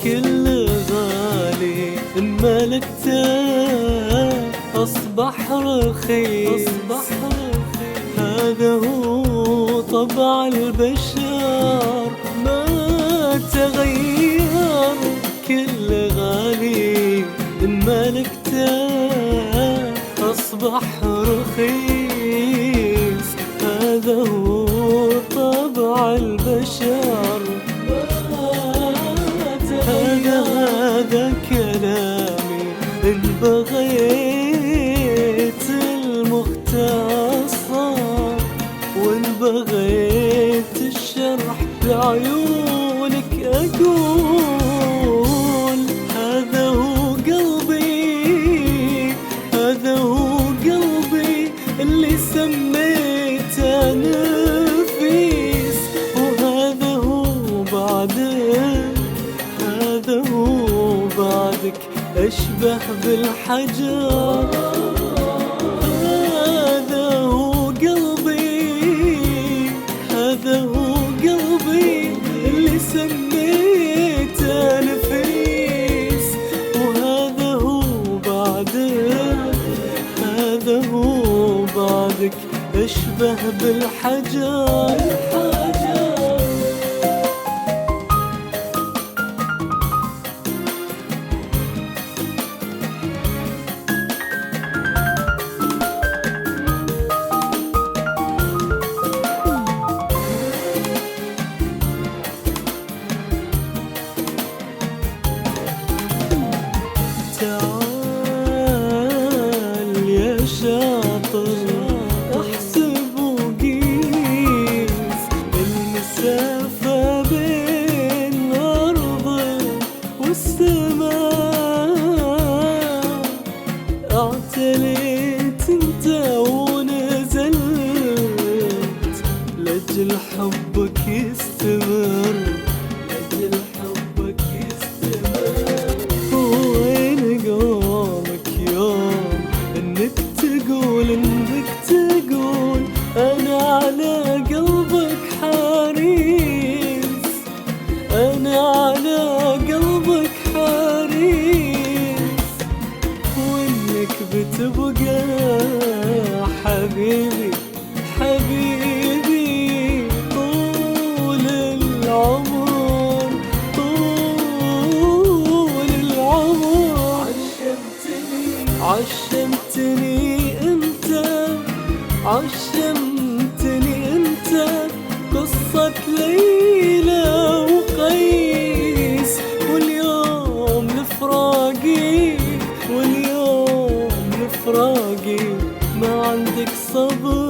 كل غالي إن ملكته أصبح رخيص. هذا هو طبع البشر ما تغير. كل غالي إن ملكته أصبح رخيص. هذا هو طبع البشر. هذا كلامي إن بغيت المختصر، وإن بغيت الشرح بعيونك أقول هذا هو قلبي. هذا هو قلبي اللي سميته نفيس. وهذا هو بعدك، هذا هو بعدك أشبه بالحجر. هذا هو قلبي، هذا هو قلبي اللي سميته نفيس. وهذا هو بعدك، هذا هو بعدك أشبه بالحجر. تعال يا شاطر احسب وقيس المسافة بين الأرض والسماء. اعتليت انت ونزلت لأجل حبك يستمر، لأجل حبك يستمر. وين قولك يوم انك تقول، انك تقول انا على قلبك حريص، انا على قلبك حريص. وانك بتبقى حبيبي حبيبي طول العمر، طول العمر. عشمتني انت، عشمتني انت قصة ليلى وقيس. واليوم لفراقي، واليوم لفراقي ما عندك صبر.